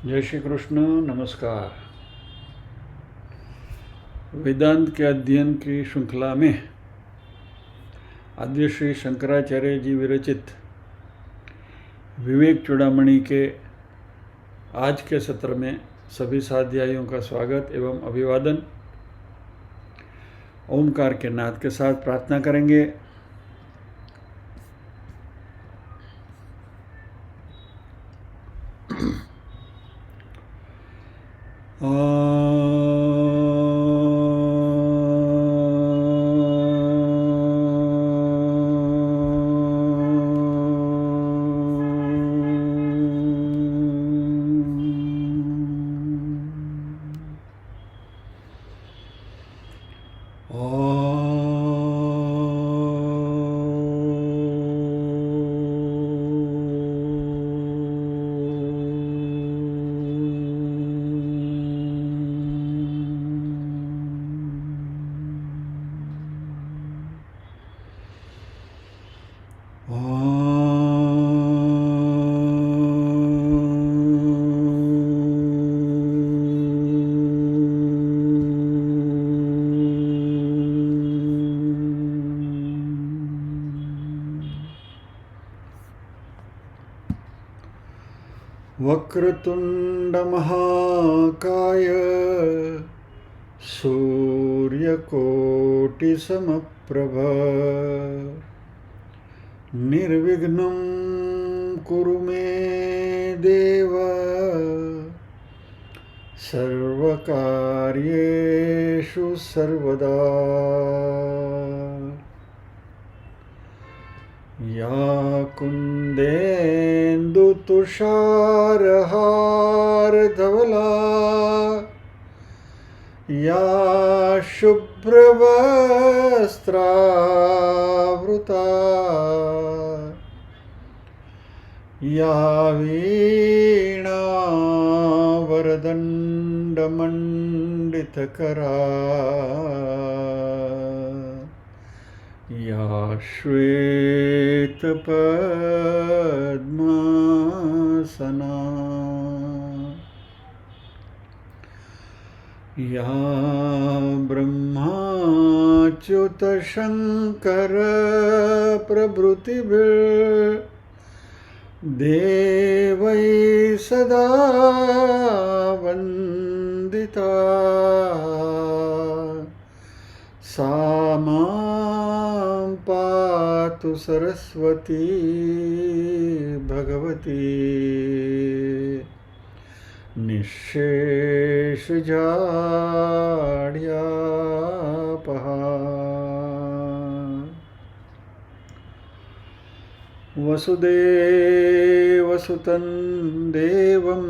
जय श्री कृष्ण। नमस्कार। वेदांत के अध्ययन की श्रृंखला में आद्य श्री शंकराचार्य जी विरचित विवेक चूड़ामणि के आज के सत्र में सभी साध्यायियों का स्वागत एवं अभिवादन। ओमकार के नाद के साथ प्रार्थना करेंगे। वक्रतुंड महाकाय सूर्यकोटि समप्रभ निर्विघ्नं कुरु मे देव सर्वकार्येषु सर्वदा। या कुन्देन्दुतुषारहारधवला या शुभ्रवस्त्रावृता या वीणावरदण्डमण्डितकरा या श्वेतपद्मासना या ब्रह्माच्युतशङ्करप्रभृतिभिर्देवैः सदा वन्दिता सा मां पातु सरस्वती भगवती निःशेषजाड्यापहा। वसुदेवसुतं देवं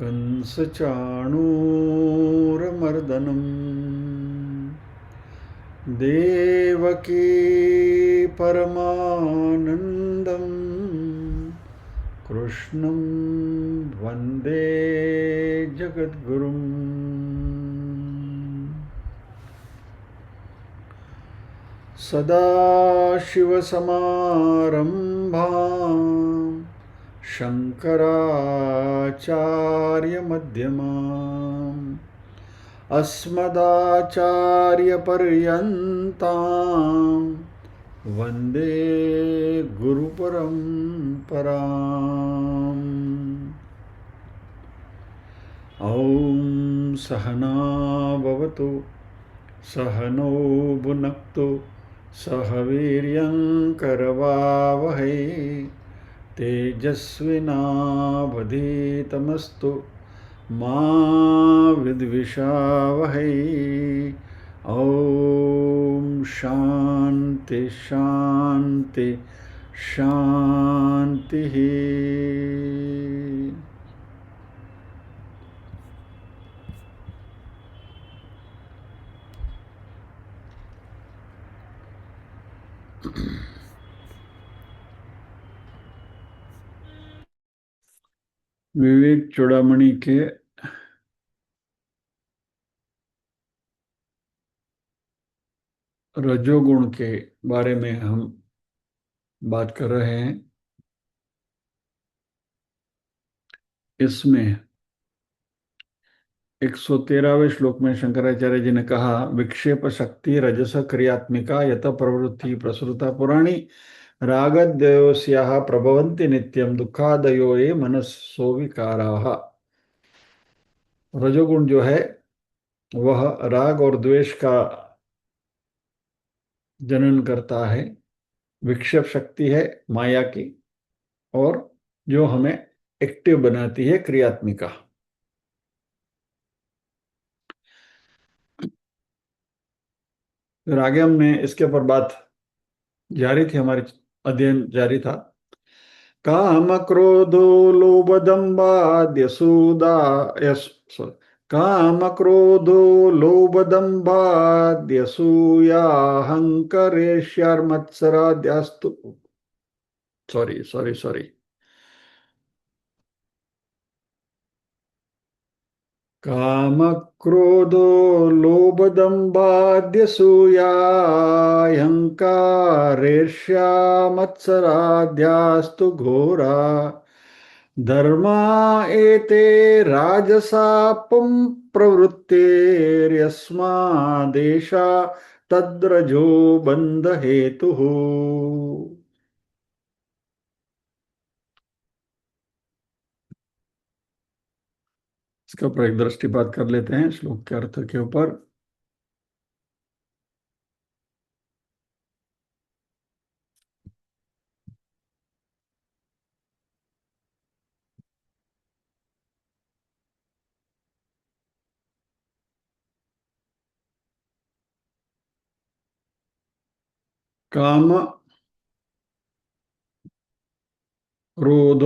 कंसचाणूरमर्दनं देवकी परमानन्दं कृष्णं वन्दे जगद्गुरुम्। सदाशिवसमारम्भां शङ्कराचार्यमध्यमाम् अस्मदाचार्यपर्यन्तां वन्दे गुरुपरम्पराम्। ॐ सहना भवतु सहनौ भुनक्तु सह वीर्यं करवावहै तेजस्विनावधीतमस्तु मा विद्विषावहै। ॐ शान्ति शान्ति शान्तिः। विवेक चूड़ामणि के रजोगुण के बारे में हम बात कर रहे हैं। इसमें 113वें श्लोक में शंकराचार्य जी ने कहा, विक्षेप शक्ति रजस क्रियात्मिका यत प्रवृत्ति प्रसृता पुराणी रागद्वयोस्याः प्रभवन्ति नित्यं दुःखादयो ये मनसो विकाराः। रजोगुण जो है वह राग और द्वेष का जनन करता है, विक्षेप शक्ति है माया की, और जो हमें एक्टिव बनाती है क्रियात्मिका। फिर आगे हमने इसके ऊपर बात जारी थी, हमारी अध्ययन जारी था। काम क्रोधो लोभ दंभाद्यसूदा यस सॉरी काम क्रोधो लोभ दंभाद्यसूया अहंकारेष्यार्मत्सराद्यास्तु सॉरी सॉरी सॉरी काम क्रोधो लोभ दंभाद्यसूया अहंकारेष्या मत्सराद्यास्तु घोरा धर्मा एते राजसा पुं प्रवृत्तिर्यस्मादेशा तद्रजो बंध हेतु। इसके ऊपर एक दृष्टिपात कर लेते हैं श्लोक के अर्थ के ऊपर। काम क्रोध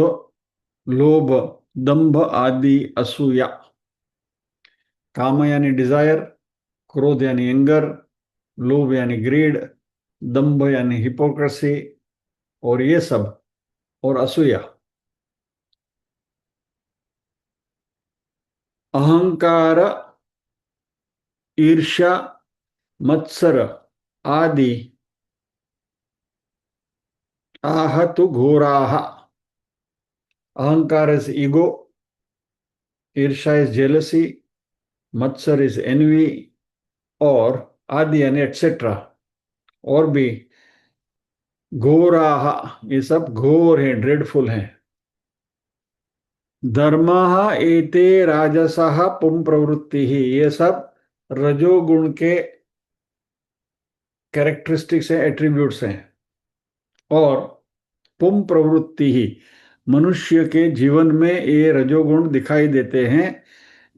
लोभ दंभ आदि असूया। काम यानी डिजायर, क्रोध यानी एंगर, लोभ यानी ग्रीड, दंभ यानी हिपोक्रेसी, और ये सब, और असूया अहंकार, ईर्ष्या, मत्सर आदि आहतु घोराः। अहंकार इज ईगो, ईर्ष्या इज जेलसी, मत्सर इज एनवी, और आदि यानी एटसेट्रा और भी घोराः, ये सब घोर हैं, ड्रेडफुल हैं। धर्मः एते राजसः पुं प्रवृत्ति ही, ये सब रजोगुण के कैरेक्टरिस्टिक्स हैं, एट्रीब्यूट्स हैं। और पुं प्रवृत्ति ही, मनुष्य के जीवन में ये रजोगुण दिखाई देते हैं।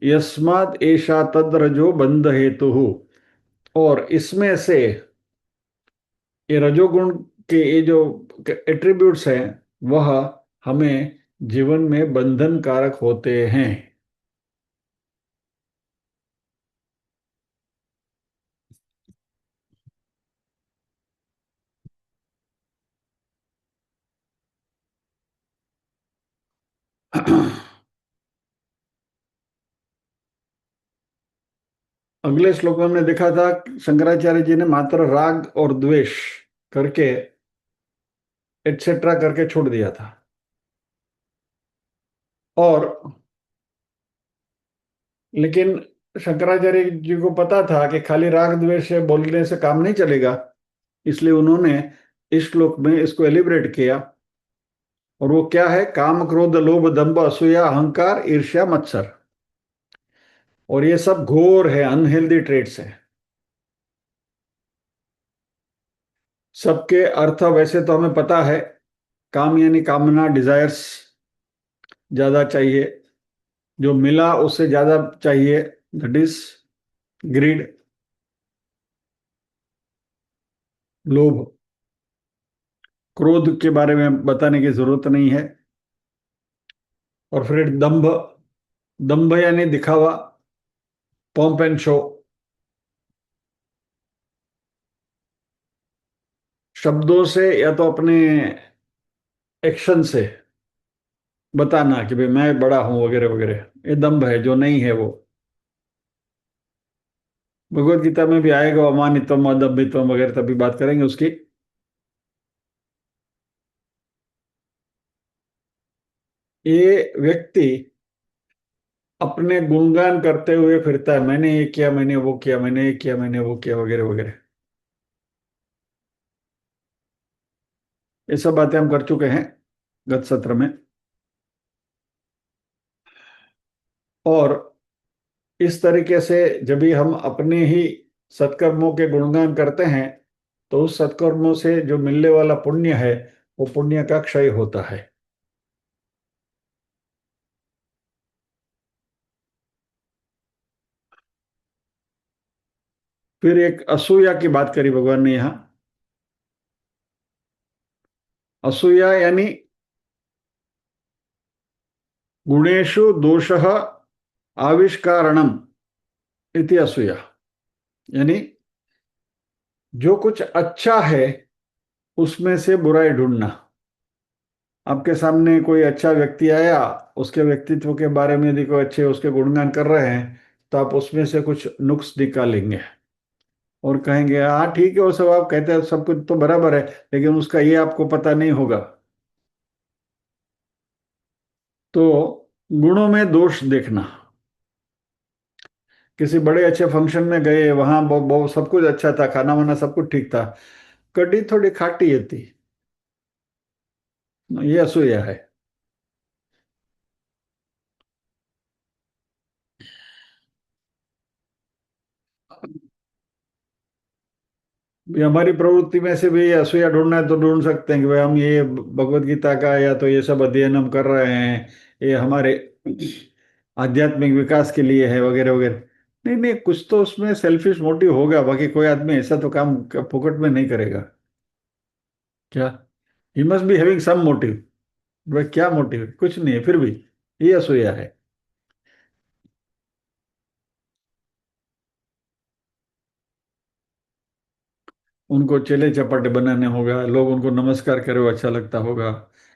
यस्मात् एषा तद रजो बंध हेतु, और इसमें से ये रजोगुण के ये जो एट्रीब्यूट्स हैं वह हमें जीवन में बंधन कारक होते हैं। अगले श्लोक में हमने देखा था शंकराचार्य जी ने मात्र राग और द्वेष करके एटसेट्रा करके छोड़ दिया था। और लेकिन शंकराचार्य जी को पता था कि खाली राग द्वेष से बोलने से काम नहीं चलेगा, इसलिए उन्होंने इस श्लोक में इसको एलिब्रेट किया। और वो क्या है? काम क्रोध लोभ दंभ असूया अहंकार ईर्ष्या मत्सर, और ये सब घोर है, अनहेल्दी ट्रेट्स है। सबके अर्थ वैसे तो हमें पता है, काम यानी कामना, डिजायर्स ज्यादा चाहिए, जो मिला उससे ज्यादा चाहिए, दैट इज ग्रीड, लोभ। क्रोध के बारे में बताने की जरूरत नहीं है। और फिर दंभ, दंभ यानी दिखावा, पॉम्प एंड शो, शब्दों से या तो अपने एक्शन से बताना कि भाई मैं बड़ा हूं वगैरह वगैरह, ये दंभ है, जो नहीं है वो। भगवत गीता में भी आएगा अमानित्वम अदम्भित्वम वगैरह, तभी बात करेंगे उसकी। ये व्यक्ति अपने गुणगान करते हुए फिरता है, मैंने ये किया, मैंने वो किया, मैंने ये किया, मैंने वो किया, वगैरह वगैरह। ये सब बातें हम कर चुके हैं गत सत्र में। और इस तरीके से जब भी हम अपने ही सत्कर्मों के गुणगान करते हैं, तो उस सत्कर्मों से जो मिलने वाला पुण्य है, वो पुण्य का क्षय होता है। फिर एक असूया की बात करी भगवान ने यहाँ। असूया यानी गुणेषु दोषः आविष्कारणम इति असूया। यानी जो कुछ अच्छा है उसमें से बुराई ढूंढना। आपके सामने कोई अच्छा व्यक्ति आया, उसके व्यक्तित्व के बारे में यदि कोई अच्छे उसके गुणगान कर रहे हैं, तो आप उसमें से कुछ नुक्स निकालेंगे और कहेंगे हाँ ठीक है, वो सब आप कहते हैं सब कुछ तो बराबर है, लेकिन उसका ये आपको पता नहीं होगा। तो गुणों में दोष देखना। किसी बड़े अच्छे फंक्शन में गए, वहां सब कुछ अच्छा था, खाना वाना सब कुछ ठीक था, कड़ी थोड़ी खाटी थी, ये असूया है। भी हमारी प्रवृत्ति में से भी ये असूया ढूंढना है तो ढूंढ सकते हैं कि भाई हम ये भगवत गीता का या तो ये सब अध्ययन हम कर रहे हैं, ये हमारे आध्यात्मिक विकास के लिए है, वगैरह वगैरह। नहीं नहीं, कुछ तो उसमें सेल्फिश मोटिव होगा, बाकी कोई आदमी ऐसा तो काम फुकट में नहीं करेगा। क्या? He must be having some motive. भाई क्या मोटिव? कुछ नहीं है फिर भी ये असूया है। उनको चेले चपाटे बनाने होगा, लोग उनको नमस्कार करे वो अच्छा लगता होगा,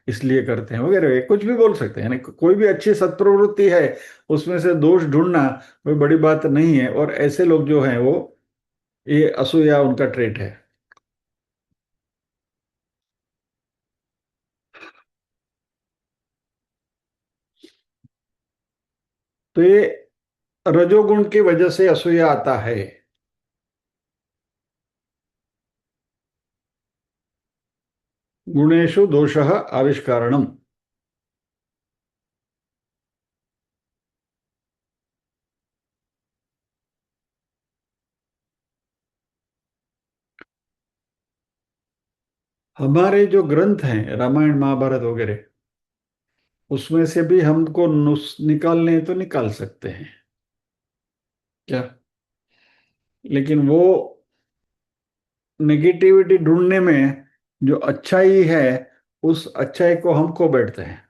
इसलिए करते हैं, वगैरह कुछ भी बोल सकते हैं। यानी कोई भी अच्छी सत्प्रवृत्ति है, उसमें से दोष ढूंढना कोई बड़ी बात नहीं है। और ऐसे लोग जो हैं वो, ये असूया उनका ट्रेट है। तो ये रजोगुण की वजह से असूया आता है। गुणेशु दोषः आविष्कारणम। हमारे जो ग्रंथ हैं रामायण महाभारत वगैरह, उसमें से भी हमको नुस निकालने हैं तो निकाल सकते हैं। क्या? लेकिन वो नेगेटिविटी ढूंढने में जो अच्छाई है, उस अच्छाई को हम खो बैठते हैं।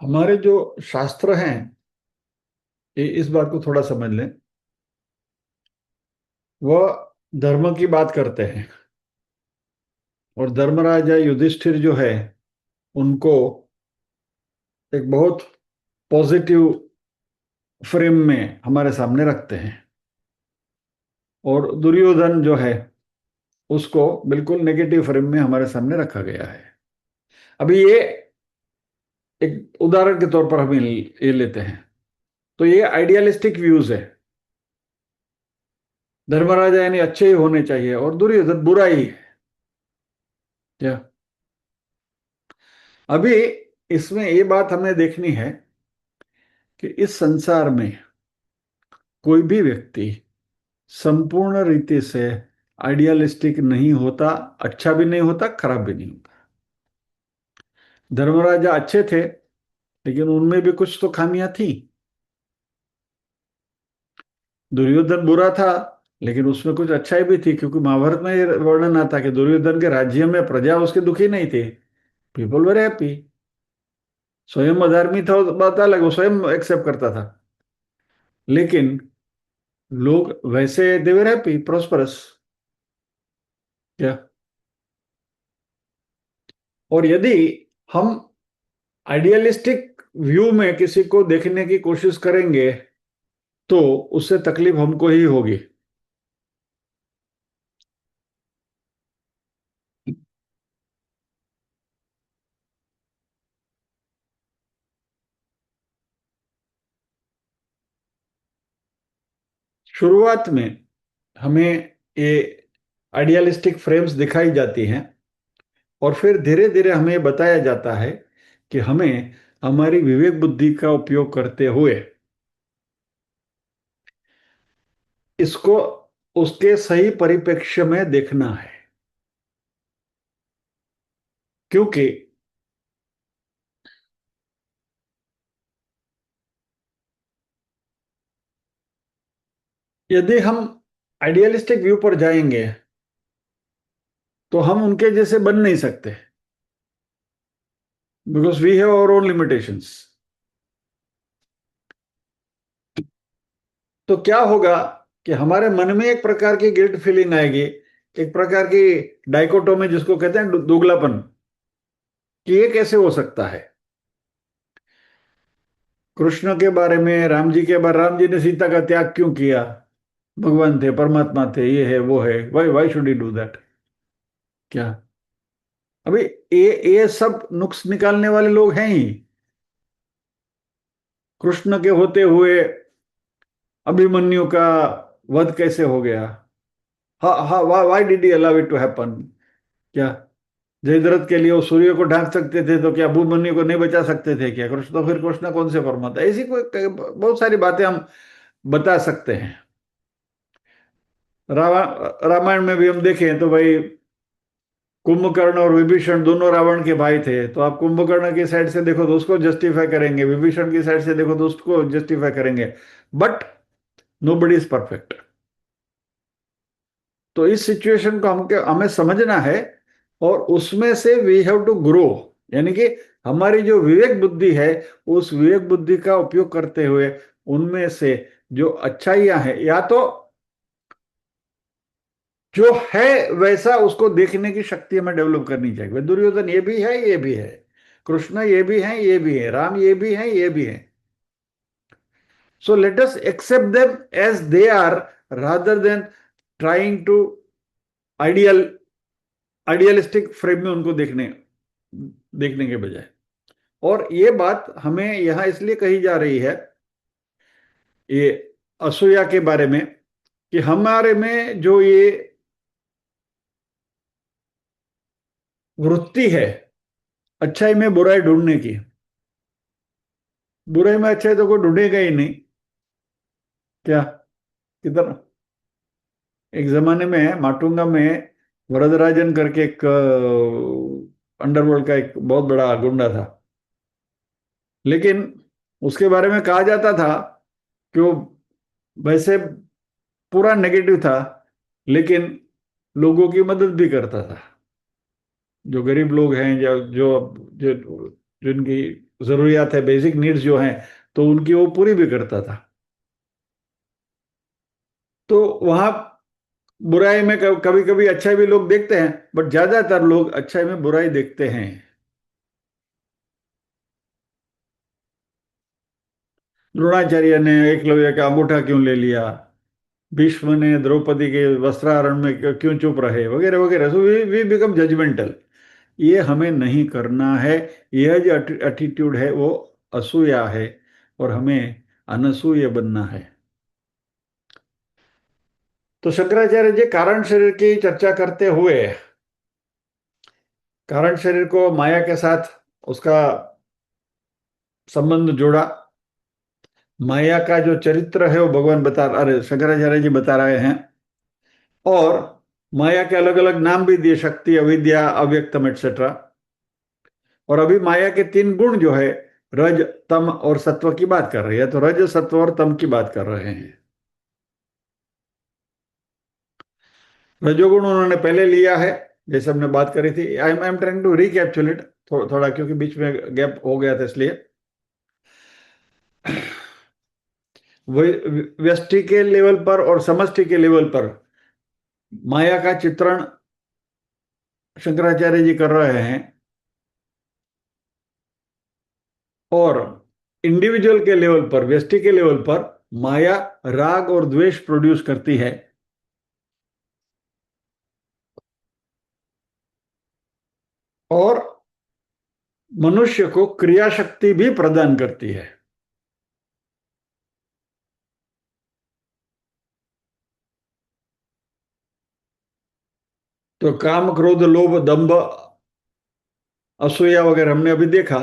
हमारे जो शास्त्र हैं, ये इस बात को थोड़ा समझ लें। वह धर्म की बात करते हैं, और धर्मराजा युधिष्ठिर जो है, उनको एक बहुत पॉजिटिव फ्रेम में हमारे सामने रखते हैं। और दुर्योधन जो है, उसको बिल्कुल नेगेटिव फ्रेम में हमारे सामने रखा गया है। अभी ये एक उदाहरण के तौर पर हम ये लेते हैं। तो ये आइडियलिस्टिक व्यूज है। धर्मराजा यानी अच्छे ही होने चाहिए और दुर्योधन बुरा ही है। क्या? अभी इसमें ये बात हमें देखनी है कि इस संसार में कोई भी व्यक्ति संपूर्ण रीति से आइडियलिस्टिक नहीं होता, अच्छा भी नहीं होता, खराब भी नहीं होता। धर्मराजा अच्छे थे, लेकिन उनमें भी कुछ तो खामियां थी। दुर्योधन बुरा था, लेकिन उसमें कुछ अच्छाई भी थी, क्योंकि महाभारत में ये वर्णन आता है कि दुर्योधन के राज्य में प्रजा उसके दुखी नहीं थी, पीपल वर हैप्पी। स्वयं अधर्मी था वो बात अलग, वो स्वयं एक्सेप्ट करता था, लेकिन लोग वैसे देवर हैप्पी प्रोस्परस। क्या? और यदि हम आइडियलिस्टिक व्यू में किसी को देखने की कोशिश करेंगे तो उससे तकलीफ हमको ही होगी। शुरुआत में हमें ये आइडियलिस्टिक फ्रेम्स दिखाई जाती हैं और फिर धीरे धीरे हमें बताया जाता है कि हमें हमारी विवेक बुद्धि का उपयोग करते हुए इसको उसके सही परिप्रेक्ष्य में देखना है। क्योंकि यदि हम आइडियलिस्टिक व्यू पर जाएंगे तो हम उनके जैसे बन नहीं सकते, because we have our own limitations. तो क्या होगा कि हमारे मन में एक प्रकार की गिल्ट फीलिंग आएगी, एक प्रकार की डाइकोटोमी जिसको कहते हैं दोगलापन, कि ये कैसे हो सकता है। कृष्ण के बारे में, राम जी के बारे, राम जी ने सीता का त्याग क्यों किया, भगवान थे, परमात्मा थे, ये है वो है, why why should he do that. क्या अभी ये सब नुक्स निकालने वाले लोग हैं ही। कृष्ण के होते हुए अभिमन्यु का वध कैसे हो गया, हाँ हाँ, why did he allow it to happen. क्या जयद्रथ के लिए वो सूर्य को ढांक सकते थे तो क्या अभिमन्यु को नहीं बचा सकते थे क्या कृष्ण? तो फिर कृष्ण कौन से परमात्मा? ऐसी कोई बहुत सारी बातें हम बता सकते हैं। रामायण में भी हम देखें तो भाई कुंभकर्ण और विभीषण दोनों रावण के भाई थे, तो आप कुंभकर्ण की साइड से देखो तो उसको जस्टिफाई करेंगे, विभीषण की साइड से देखो तो उसको जस्टिफाई करेंगे। But nobody is perfect. तो इस सिचुएशन को हमें समझना है और उसमें से वी हैव टू ग्रो। यानी कि हमारी जो विवेक बुद्धि है, उस विवेक बुद्धि का उपयोग करते हुए उनमें से जो अच्छाइयां हैं, या तो जो है वैसा उसको देखने की शक्ति हमें डेवलप करनी चाहिए। दुर्योधन ये भी है, ये भी है, कृष्ण ये भी है, ये भी है, राम ये भी है, ये भी है। So let us accept them as they are, rather than trying to ideal idealistic frame में उनको देखने देखने के बजाय। और ये बात हमें यहां इसलिए कही जा रही है, ये असूया के बारे में, कि हमारे में जो ये वृत्ति है अच्छाई में बुराई ढूंढने की, बुराई में अच्छाई तो कोई ढूंढेगा ही नहीं। क्या किधर? एक जमाने में माटुंगा में वरदराजन करके एक अंडरवर्ल्ड का एक बहुत बड़ा गुंडा था, लेकिन उसके बारे में कहा जाता था कि वो वैसे पूरा नेगेटिव था, लेकिन लोगों की मदद भी करता था। जो गरीब लोग हैं, जो जिनकी जरूरियात है, बेसिक नीड्स जो हैं, तो उनकी वो पूरी भी करता था। तो वहां बुराई में कभी कभी अच्छाई भी लोग देखते हैं, बट ज्यादातर लोग अच्छाई में बुराई देखते हैं। द्रोणाचार्य ने एकलव्य का अंगूठा क्यों ले लिया, भीष्म ने द्रौपदी के वस्त्राहरण में क्यों चुप रहे, वगैरह वगैरह। So we become judgemental. ये हमें नहीं करना है। यह जो एटीट्यूड है वो असूया है, और हमें अनसूय बनना है। तो शंकराचार्य जी कारण शरीर की चर्चा करते हुए कारण शरीर को माया के साथ उसका संबंध जोड़ा। माया का जो चरित्र है वो भगवान बता, अरे शंकराचार्य जी बता रहे हैं। और माया के अलग अलग नाम भी दिए, शक्ति, अविद्या, अव्यक्तम, एक्सेट्रा। और अभी माया के तीन गुण जो है, रज, तम और सत्व की बात कर रही है, तो रज, सत्व और तम की बात कर रहे हैं। रजोगुण उन्होंने पहले लिया है, जैसे हमने बात करी थी। I am trying to recapitulate थोड़ा, क्योंकि बीच में गैप हो गया था, इसलिए। व्यष्टि के लेवल पर और समष्टि के लेवल पर माया का चित्रण शंकराचार्य जी कर रहे हैं। और इंडिविजुअल के लेवल पर, व्यक्ति के लेवल पर माया राग और द्वेष प्रोड्यूस करती है, और मनुष्य को क्रिया शक्ति भी प्रदान करती है। तो काम क्रोध लोभ दंभ असूया वगैरह हमने अभी देखा।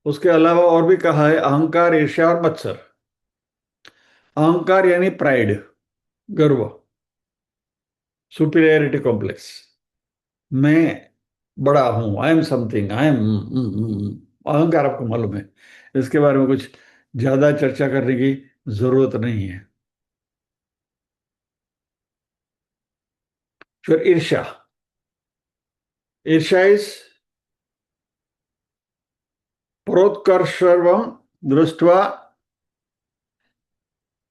उसके अलावा और भी कहा है अहंकार ईर्ष्या और मत्सर। अहंकार यानी प्राइड, गर्व, सुपीरियरिटी कॉम्प्लेक्स। मैं बड़ा हूं, I am something, I am, अहंकार आपको मालूम है। इसके बारे में कुछ ज्यादा चर्चा करने की जरूरत नहीं है। फिर ईर्ष्या। ईर्ष्या इज प्रोत्कर्षम दृष्ट्वा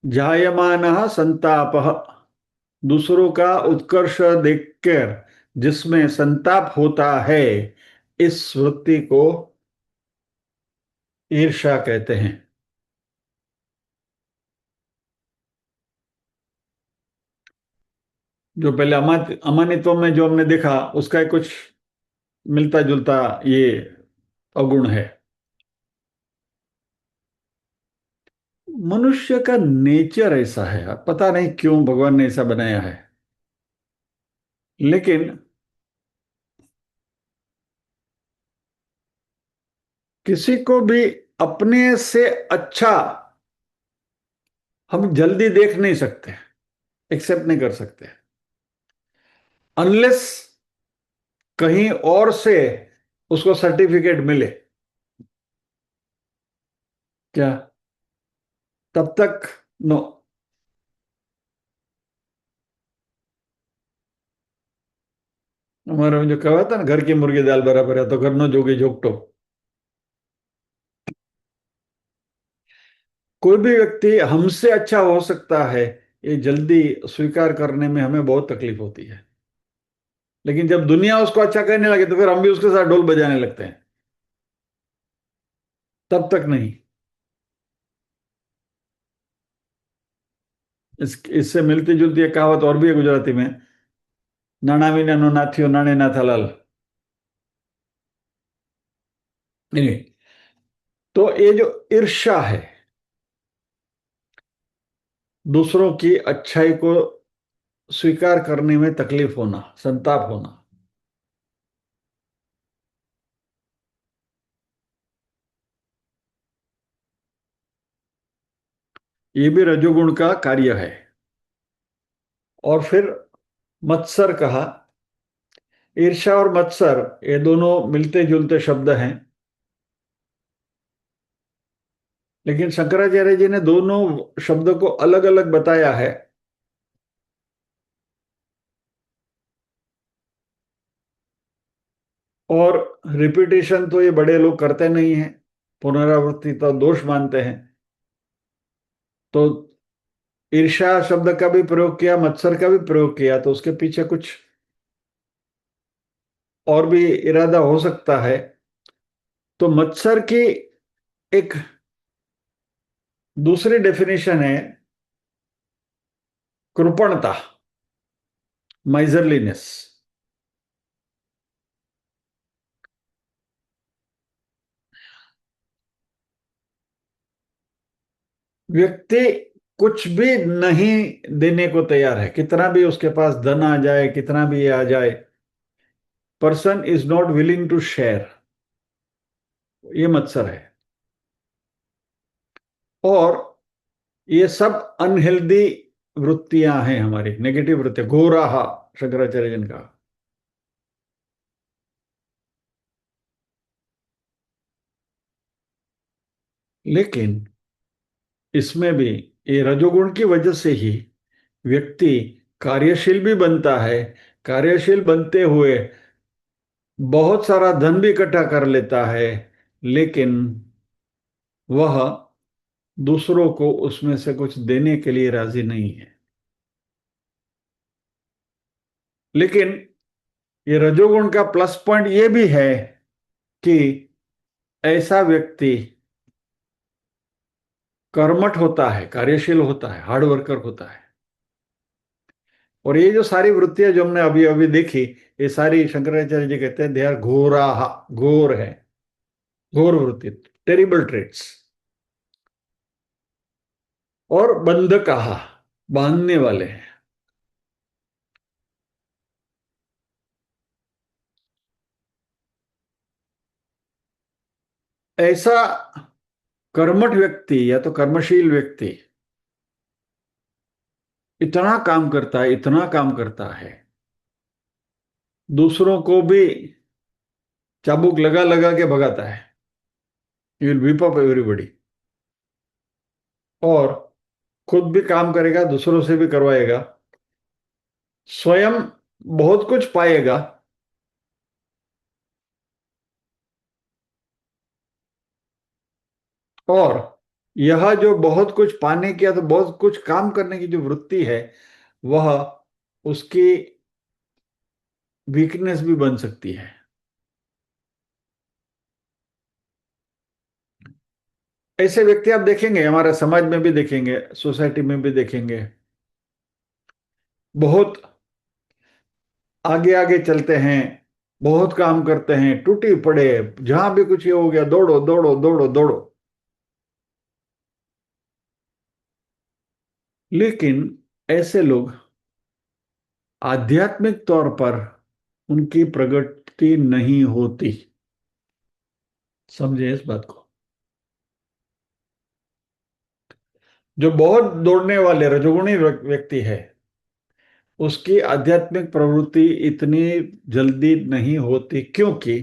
जायमानः संतापः। दूसरों का उत्कर्ष देखकर जिसमें संताप होता है, इस वृत्ति को ईर्ष्या कहते हैं। जो पहले अमानित्व में जो हमने देखा, उसका एक कुछ मिलता जुलता ये अवगुण है। मनुष्य का नेचर ऐसा है, पता नहीं क्यों भगवान ने ऐसा बनाया है, लेकिन किसी को भी अपने से अच्छा हम जल्दी देख नहीं सकते, एक्सेप्ट नहीं कर सकते, अनलेस कहीं और से उसको सर्टिफिकेट मिले। क्या? तब तक नो। हमारे में जो कहा था ना, घर की मुर्गी दाल बराबर है, तो करनो जोगी जोगटो। कोई भी व्यक्ति हमसे अच्छा हो सकता है, ये जल्दी स्वीकार करने में हमें बहुत तकलीफ होती है। लेकिन जब दुनिया उसको अच्छा कहने लगे तो फिर हम भी उसके साथ ढोल बजाने लगते हैं। तब तक नहीं। इससे मिलती जुलती एक कहावत और भी है गुजराती में, नाना मीना नो नाथियो नाने ना था लाल। नहीं, तो ये जो ईर्ष्या है, दूसरों की अच्छाई को स्वीकार करने में तकलीफ होना, संताप होना, ये भी रजोगुण का कार्य है। और फिर मत्सर कहा। ईर्ष्या और मत्सर ये दोनों मिलते जुलते शब्द हैं, लेकिन शंकराचार्य जी ने दोनों शब्दों को अलग अलग बताया है। और रिपीटेशन तो ये बड़े लोग करते नहीं हैं, पुनरावृत्ति तो दोष मानते हैं। तो ईर्ष्या शब्द का भी प्रयोग किया, मत्सर का भी प्रयोग किया, तो उसके पीछे कुछ और भी इरादा हो सकता है। तो मत्सर की एक दूसरी डेफिनेशन है कृपणता, माइजरलीनेस। व्यक्ति कुछ भी नहीं देने को तैयार है, कितना भी उसके पास धन आ जाए, कितना भी आ जाए, person is not willing to share. ये मत्सर है। और ये सब अनहेल्दी वृत्तियां हैं, हमारी नेगेटिव वृत्तियां, घोराहा शंकराचार्य जी का। लेकिन इसमें भी ये रजोगुण की वजह से ही व्यक्ति कार्यशील भी बनता है। कार्यशील बनते हुए बहुत सारा धन भी इकट्ठा कर लेता है, लेकिन वह दूसरों को उसमें से कुछ देने के लिए राजी नहीं है। लेकिन ये रजोगुण का प्लस पॉइंट ये भी है कि ऐसा व्यक्ति कर्मठ होता है, कार्यशील होता है, हार्ड वर्कर होता है। और ये जो सारी वृत्तियां जो हमने अभी अभी देखी, ये सारी शंकराचार्य जी कहते हैं दे आर घोरा, घोर है, घोर वृत्ति, टेरिबल ट्रेट्स। और बंध कहा, बांधने वाले हैं। ऐसा कर्मठ व्यक्ति या तो कर्मशील व्यक्ति इतना काम करता है, इतना काम करता है, दूसरों को भी चाबुक लगा लगा के भगाता है। You will weep up everybody. और खुद भी काम करेगा, दूसरों से भी करवाएगा, स्वयं बहुत कुछ पाएगा। और यह जो बहुत कुछ पाने की या तो बहुत कुछ काम करने की जो वृत्ति है, वह उसकी वीकनेस भी बन सकती है। ऐसे व्यक्ति आप देखेंगे, हमारे समाज में भी देखेंगे, सोसाइटी में भी देखेंगे, बहुत आगे आगे चलते हैं, बहुत काम करते हैं, टूटी पड़े, जहां भी कुछ ये हो गया दौड़ो दौड़ो दौड़ो दौड़ो। लेकिन ऐसे लोग आध्यात्मिक तौर पर उनकी प्रगति नहीं होती। समझे इस बात को। जो बहुत दौड़ने वाले रजोगुणी व्यक्ति है, उसकी आध्यात्मिक प्रवृत्ति इतनी जल्दी नहीं होती, क्योंकि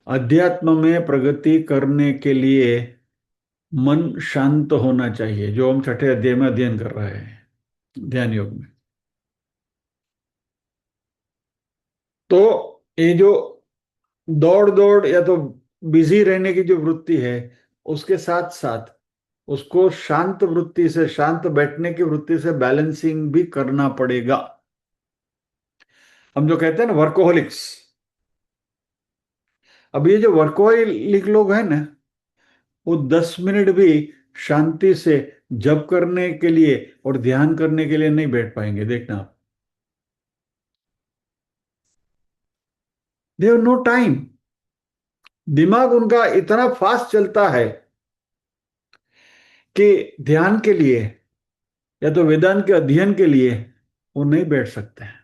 अध्यात्म में प्रगति करने के लिए मन शांत होना चाहिए, जो हम छठे अध्याय में अध्ययन कर रहे हैं, ध्यान योग में। तो ये जो दौड़ दौड़ या तो बिजी रहने की जो वृत्ति है, उसके साथ साथ उसको शांत वृत्ति से, शांत बैठने की वृत्ति से बैलेंसिंग भी करना पड़ेगा। हम जो कहते हैं ना वर्कोहोलिक्स, अब ये जो वर्कोहोलिक लोग हैं ना, वो 10 मिनट भी शांति से जप करने के लिए और ध्यान करने के लिए नहीं बैठ पाएंगे, देखना आप। They have no time. दिमाग उनका इतना फास्ट चलता है कि ध्यान के लिए या तो वेदांत के अध्ययन के लिए वो नहीं बैठ सकते हैं,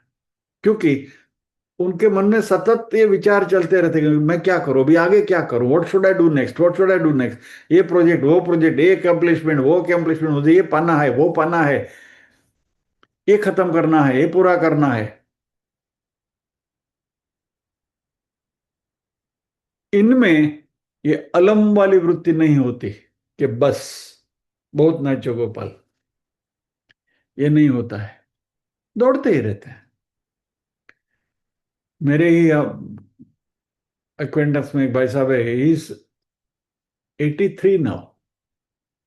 क्योंकि उनके मन में सतत ये विचार चलते रहते हैं कि मैं क्या करूं, अभी आगे क्या करूं, what should I do next, what should I do next, ये प्रोजेक्ट वो प्रोजेक्ट, ये अकम्पलिशमेंट वो अकम्पलिशमेंट, मुझे ये पाना है वो पाना है, ये खत्म करना है, ये पूरा करना है। इनमें ये अलम वाली वृत्ति नहीं होती कि बस बहुत नाचो गोपाल, ये नहीं होता है, दौड़ते ही रहते हैं। मेरे ही एक्वेंटेंस में एक भाई साहब है, इज 83 नाउ,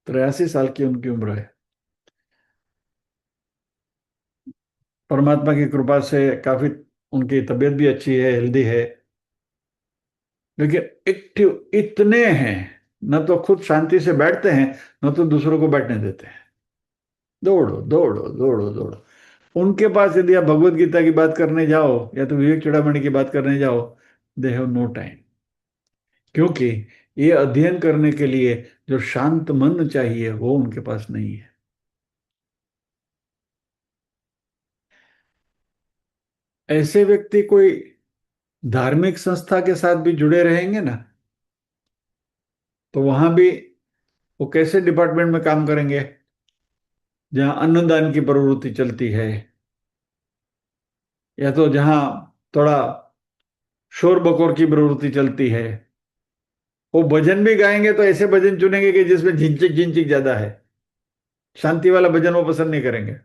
83 साल की उनकी उम्र है। परमात्मा की कृपा से काफी उनकी तबीयत भी अच्छी है, हेल्दी है, लेकिन एक्टिव इतने हैं, न तो खुद शांति से बैठते हैं, न तो दूसरों को बैठने देते हैं। दौड़ो दौड़ो दौड़ो दौड़ो। उनके पास यदि आप भगवत गीता की बात करने जाओ या तो विवेक चूड़ामणि की बात करने जाओ, दे हैव नो टाइम। क्योंकि ये अध्ययन करने के लिए जो शांत मन चाहिए वो उनके पास नहीं है। ऐसे व्यक्ति कोई धार्मिक संस्था के साथ भी जुड़े रहेंगे ना, तो वहां भी वो कैसे डिपार्टमेंट में काम करेंगे, जहां अन्नदान की प्रवृत्ति चलती है, या तो जहां थोड़ा शोर बकोर की प्रवृत्ति चलती है। वो भजन भी गाएंगे तो ऐसे भजन चुनेंगे कि जिसमें झिंचिक झिंचिक ज्यादा है, शांति वाला भजन वो पसंद नहीं करेंगे,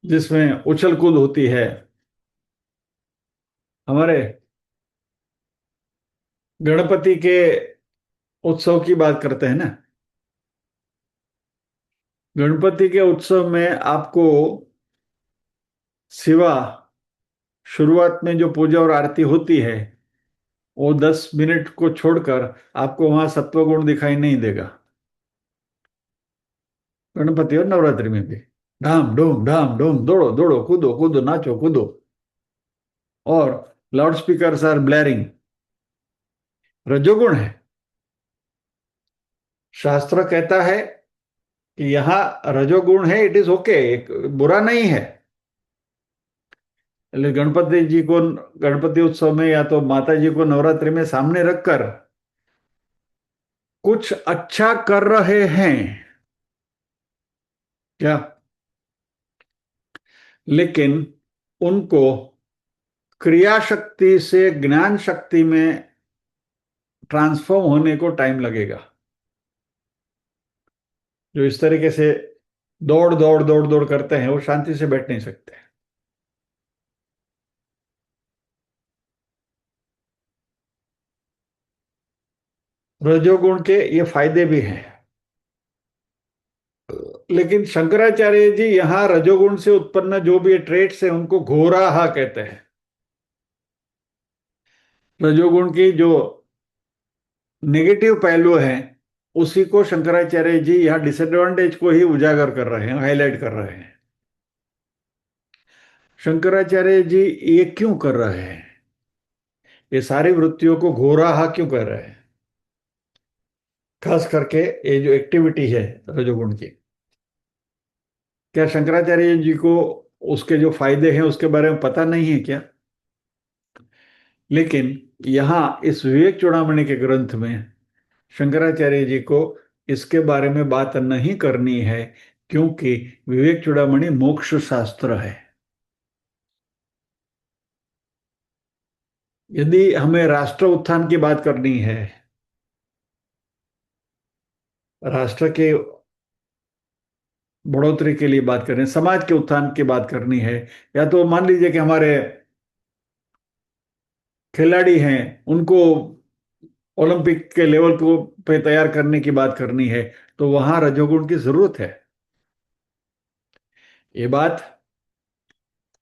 जिसमें उछल कूद होती है। हमारे गणपति के उत्सव की बात करते हैं ना, गणपति के उत्सव में आपको सिवा शुरुआत में जो पूजा और आरती होती है, वो 10 मिनट को छोड़कर आपको वहां सत्व गुण दिखाई नहीं देगा। गणपति और नवरात्रि में भी धाम धूम दौड़ो दौड़ो कूदो कूदो नाचो कूदो, और लाउड स्पीकर आर ब्लैरिंग, रजोगुण है। शास्त्र कहता है कि यहाँ रजोगुण है, इट इज ओके, बुरा नहीं है। गणपति जी को गणपति उत्सव में या तो माता जी को नवरात्रि में सामने रखकर कुछ अच्छा कर रहे हैं क्या, लेकिन उनको क्रिया शक्ति से ज्ञान शक्ति में ट्रांसफॉर्म होने को टाइम लगेगा। जो इस तरीके से दौड़ दौड़ दौड़ दौड़ करते हैं वो शांति से बैठ नहीं सकते। रजोगुण के ये फायदे भी हैं, लेकिन शंकराचार्य जी यहाँ रजोगुण से उत्पन्न जो भी ट्रेट्स हैं उनको घोराहा कहते हैं। रजोगुण की जो नेगेटिव पहलू है उसी को शंकराचार्य जी यहाँ डिसएडवांटेज को ही उजागर कर रहे हैं, हाईलाइट कर रहे हैं। शंकराचार्य जी ये क्यों कर रहे हैं, ये सारी वृत्तियों को घोराहा क्यों कर रहे हैं, खास करके ये जो एक्टिविटी है रजोगुण की? क्या शंकराचार्य जी को उसके जो फायदे हैं उसके बारे में पता नहीं है क्या? लेकिन यहाँ इस विवेक चूड़ामणि के ग्रंथ में शंकराचार्य जी को इसके बारे में बात नहीं करनी है, क्योंकि विवेक चूड़ामणि मोक्ष शास्त्र है। यदि हमें राष्ट्र उत्थान की बात करनी है, राष्ट्र के बढ़ोतरी के लिए बात करें, समाज के उत्थान की बात करनी है, या तो मान लीजिए कि हमारे खिलाड़ी हैं उनको ओलंपिक के लेवल को पे तैयार करने की बात करनी है, तो वहां रजोगुण की जरूरत है। ये बात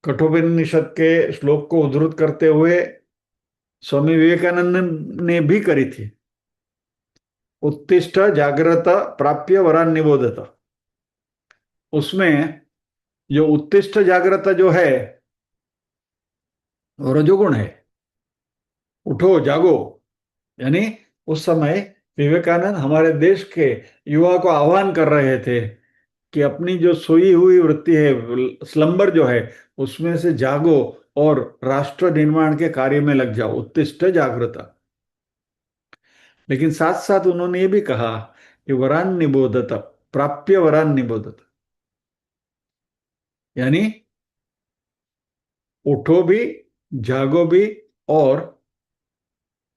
कठोपनिषद के श्लोक को उद्धृत करते हुए स्वामी विवेकानंद ने भी करी थी। उत्तिष्ठ जागृत प्राप्य वरान निबोधत। उसमें जो उत्तिष्ठ जागृत जो है वो रजोगुण है, उठो जागो। यानी उस समय विवेकानंद हमारे देश के युवा को आह्वान कर रहे थे कि अपनी जो सोई हुई वृत्ति है, स्लंबर जो है, उसमें से जागो और राष्ट्र निर्माण के कार्य में लग जाओ, उत्तिष्ठ जागृत। लेकिन साथ साथ उन्होंने ये भी कहा कि वरान निबोधत, प्राप्य वरान निबोधत, यानी उठो भी, जागो भी, और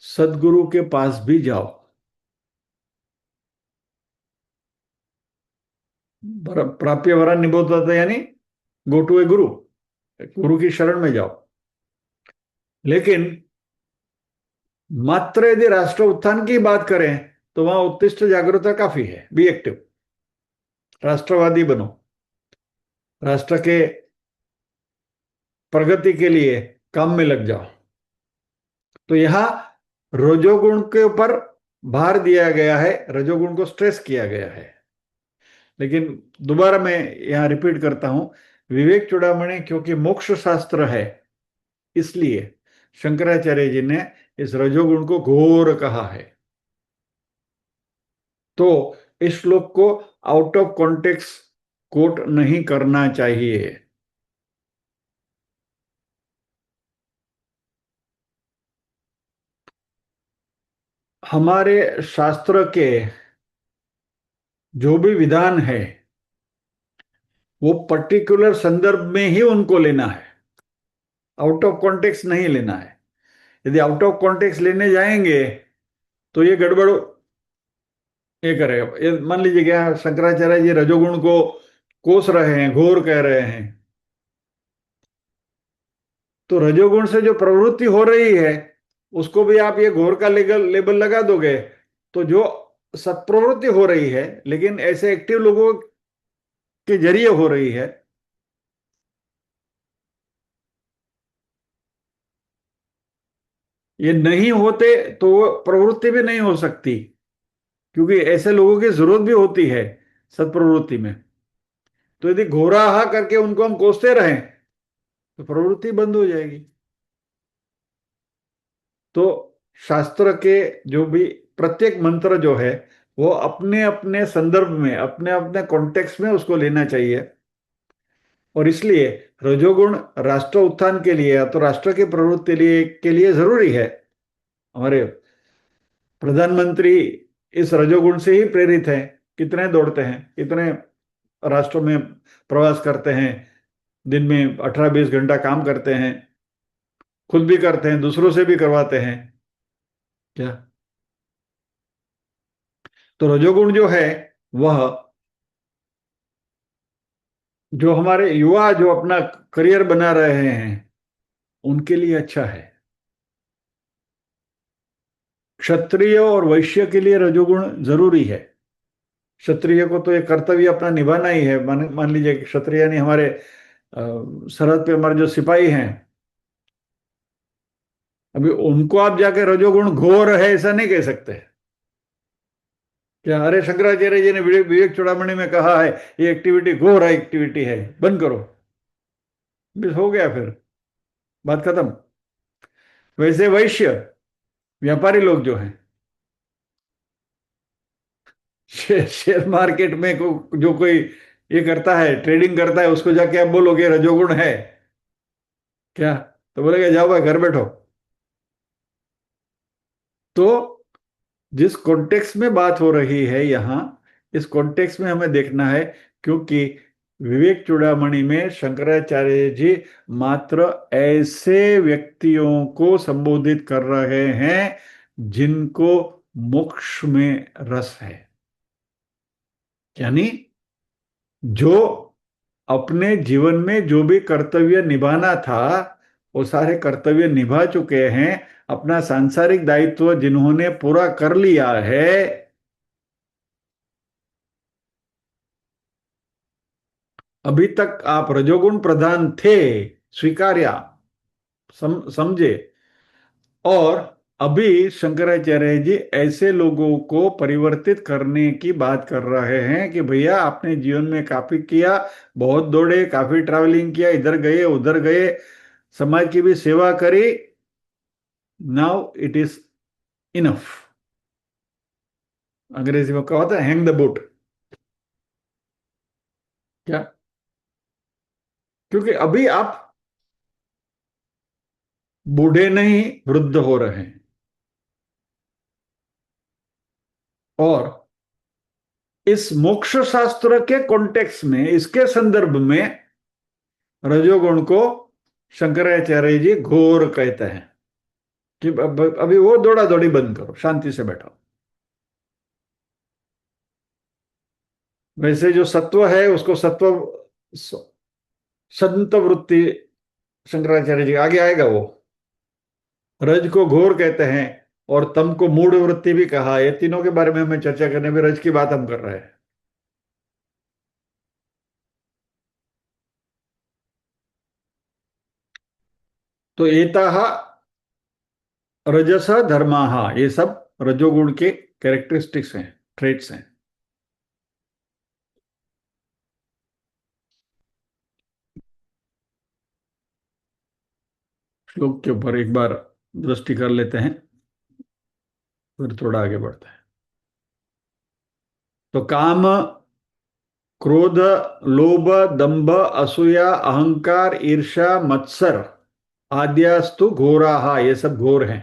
सदगुरु के पास भी जाओ। प्राप्य वरान निबोधत यानी गो टू ए गुरु, गुरु की शरण में जाओ। लेकिन मात्र यदि राष्ट्र उत्थान की बात करें तो वहां उत्तिष्ठ जागरूकता काफी है, बी एक्टिव, राष्ट्रवादी बनो, राष्ट्र के प्रगति के लिए काम में लग जाओ। तो यहां रजोगुण के ऊपर भार दिया गया है, रजोगुण को स्ट्रेस किया गया है। लेकिन दोबारा मैं यहां रिपीट करता हूं, विवेक चूड़ामणि क्योंकि मोक्ष शास्त्र है, इसलिए शंकराचार्य जी ने इस रजोगुण को घोर कहा है। तो इस श्लोक को आउट ऑफ कॉन्टेक्स्ट कोट नहीं करना चाहिए। हमारे शास्त्र के जो भी विधान है वो पर्टिकुलर संदर्भ में ही उनको लेना है, आउट ऑफ कॉन्टेक्स्ट नहीं लेना है। यदि आउट ऑफ कॉन्टेक्स्ट लेने जाएंगे तो ये गड़बड़ ये करेगा। ये मान लीजिए क्या शंकराचार्य जी रजोगुण को कोस रहे हैं, घोर कह रहे हैं, तो रजोगुण से जो प्रवृत्ति हो रही है उसको भी आप ये घोर का लेबल लगा दोगे, तो जो सत्प्रवृत्ति हो रही है लेकिन ऐसे एक्टिव लोगों के जरिए हो रही है, ये नहीं होते तो वो प्रवृत्ति भी नहीं हो सकती, क्योंकि ऐसे लोगों की जरूरत भी होती है सत्प्रवृत्ति में। तो यदि घोराहा करके उनको हम कोसते रहें तो प्रवृत्ति बंद हो जाएगी। तो शास्त्र के जो भी प्रत्येक मंत्र जो है वो अपने अपने संदर्भ में, अपने अपने कॉन्टेक्स्ट में उसको लेना चाहिए। और इसलिए रजोगुण राष्ट्र उत्थान के लिए या तो राष्ट्र की प्रवृत्ति के लिए जरूरी है। हमारे प्रधानमंत्री इस रजोगुण से ही प्रेरित हैं। कितने दौड़ते हैं, कितने राष्ट्रों में प्रवास करते हैं, दिन में 18-20 घंटा काम करते हैं, खुद भी करते हैं, दूसरों से भी करवाते हैं। क्या? तो रजोगुण जो है वह, जो हमारे युवा जो अपना करियर बना रहे हैं उनके लिए अच्छा है। क्षत्रिय और वैश्य के लिए रजोगुण जरूरी है। क्षत्रिय को तो ये कर्तव्य अपना निभाना ही है। मान मान लीजिए कि क्षत्रिय यानी हमारे सरहद पे हमारे जो सिपाही हैं, अभी उनको आप जाके रजोगुण घोर है ऐसा नहीं कह सकते। क्या? अरे शंकराचार्य जी ने विवेक विवेक चूड़ामणि में कहा है ये एक्टिविटी घोर एक्टिविटी है, बंद करो, बस हो गया फिर, बात खत्म। वैसे वैश्य व्यापारी लोग जो हैं, शेयर मार्केट में जो कोई ये करता है, ट्रेडिंग करता है, उसको जाके आप बोलोगे रजोगुण है क्या, तो बोलेगा जाओ भाई घर बैठो। तो जिस कॉन्टेक्स्ट में बात हो रही है यहाँ, इस कॉन्टेक्स्ट में हमें देखना है। क्योंकि विवेक चूड़ामणि में शंकराचार्य जी मात्र ऐसे व्यक्तियों को संबोधित कर रहे हैं जिनको मोक्ष में रस है। यानी जो अपने जीवन में जो भी कर्तव्य निभाना था वो सारे कर्तव्य निभा चुके हैं, अपना सांसारिक दायित्व जिन्होंने पूरा कर लिया है। अभी तक आप रजोगुण प्रधान थे, स्वीकार्या, समझे। और अभी शंकराचार्य जी ऐसे लोगों को परिवर्तित करने की बात कर रहे हैं कि भैया आपने जीवन में काफी किया, बहुत दौड़े, काफी ट्रैवलिंग किया, इधर गए उधर गए, समाज की भी सेवा करी, नाउ इट इज इनफ। अंग्रेजी में कहा होता है हैंग द बुट। क्या? क्योंकि अभी आप बूढ़े नहीं, वृद्ध हो रहे हैं। और इस मोक्ष शास्त्र के कॉन्टेक्स्ट में, इसके संदर्भ में रजोगुण को शंकराचार्य जी घोर कहते हैं कि अभी वो दौड़ा दौड़ी बंद करो, शांति से बैठो। वैसे जो सत्व है उसको सत्व संत वृत्ति, शंकराचार्य जी आगे आएगा वो। रज को घोर कहते हैं और तम को मूढ़ वृत्ति भी कहा। ये तीनों के बारे में हमें चर्चा करने में, रज की बात हम कर रहे हैं। तो एताह रजस धर्माहा, ये सब रजोगुण के कैरेक्टरिस्टिक्स हैं, ट्रेट्स हैं। श्लोक के ऊपर एक बार दृष्टि कर लेते हैं, फिर थोड़ा आगे बढ़ते हैं। तो काम, क्रोध, लोभ, दंभ, असूया, अहंकार, ईर्ष्या, मत्सर आद्यास्तु घोराहा, ये सब घोर हैं।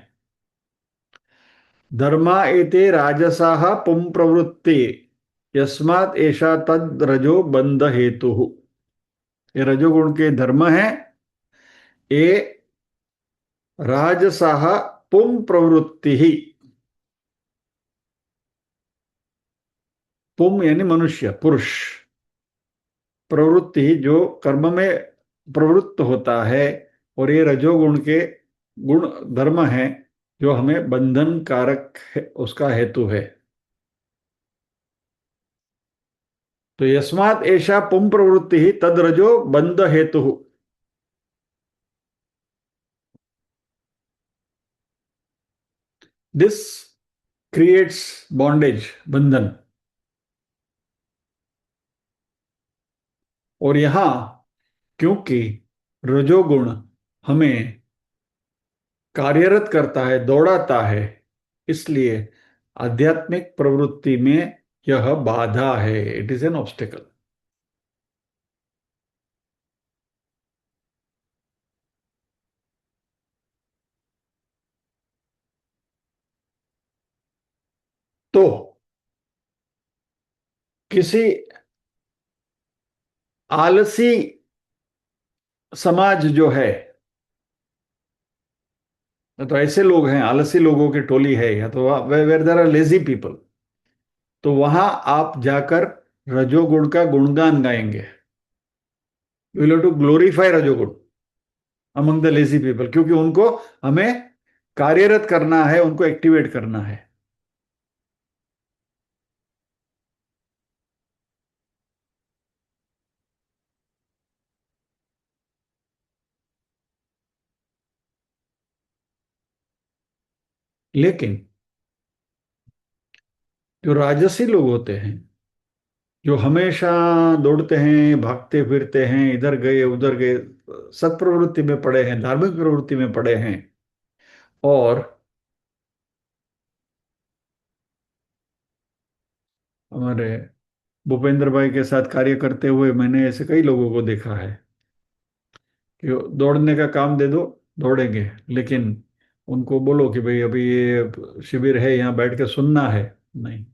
धर्मा एते राजसाः पुं प्रवृत्ति, यस्मात् एषा तद रजो बंध हेतु। ये रजोगुण के धर्म है। ये राजसाः पुं प्रवृत्ति ही, पुम यानी मनुष्य, पुरुष, प्रवृत्ति जो कर्म में प्रवृत्त होता है। और ये रजोगुण के गुण धर्म है जो हमें बंधन कारक है, उसका हेतु है। तो यस्मात् ऐशा पुम प्रवृत्ति ही तद रजो बंध हेतु। दिस क्रिएट्स बॉन्डेज, बंधन। और यहां क्योंकि रजोगुण हमें कार्यरत करता है, दौड़ाता है, इसलिए आध्यात्मिक प्रवृत्ति में यह बाधा है, इट इज एन ऑब्स्टेकल। तो किसी आलसी समाज जो है, तो ऐसे लोग हैं, आलसी लोगों की टोली है, या तो where there are lazy people, तो वहां आप जाकर रजोगुण का गुणगान गाएंगे। यू विल टू ग्लोरीफाई रजोगुण अमंग द लेजी पीपल, क्योंकि उनको हमें कार्यरत करना है, उनको एक्टिवेट करना है। लेकिन जो राजसी लोग होते हैं, जो हमेशा दौड़ते हैं, भागते फिरते हैं, इधर गए उधर गए, सत्प्रवृत्ति में पड़े हैं, धार्मिक प्रवृत्ति में पड़े हैं, और हमारे भूपेंद्र भाई के साथ कार्य करते हुए मैंने ऐसे कई लोगों को देखा है कि दौड़ने का काम दे दो, दौड़ेंगे, लेकिन उनको बोलो कि भाई अभी ये शिविर है, यहाँ बैठ के सुनना है, नहीं,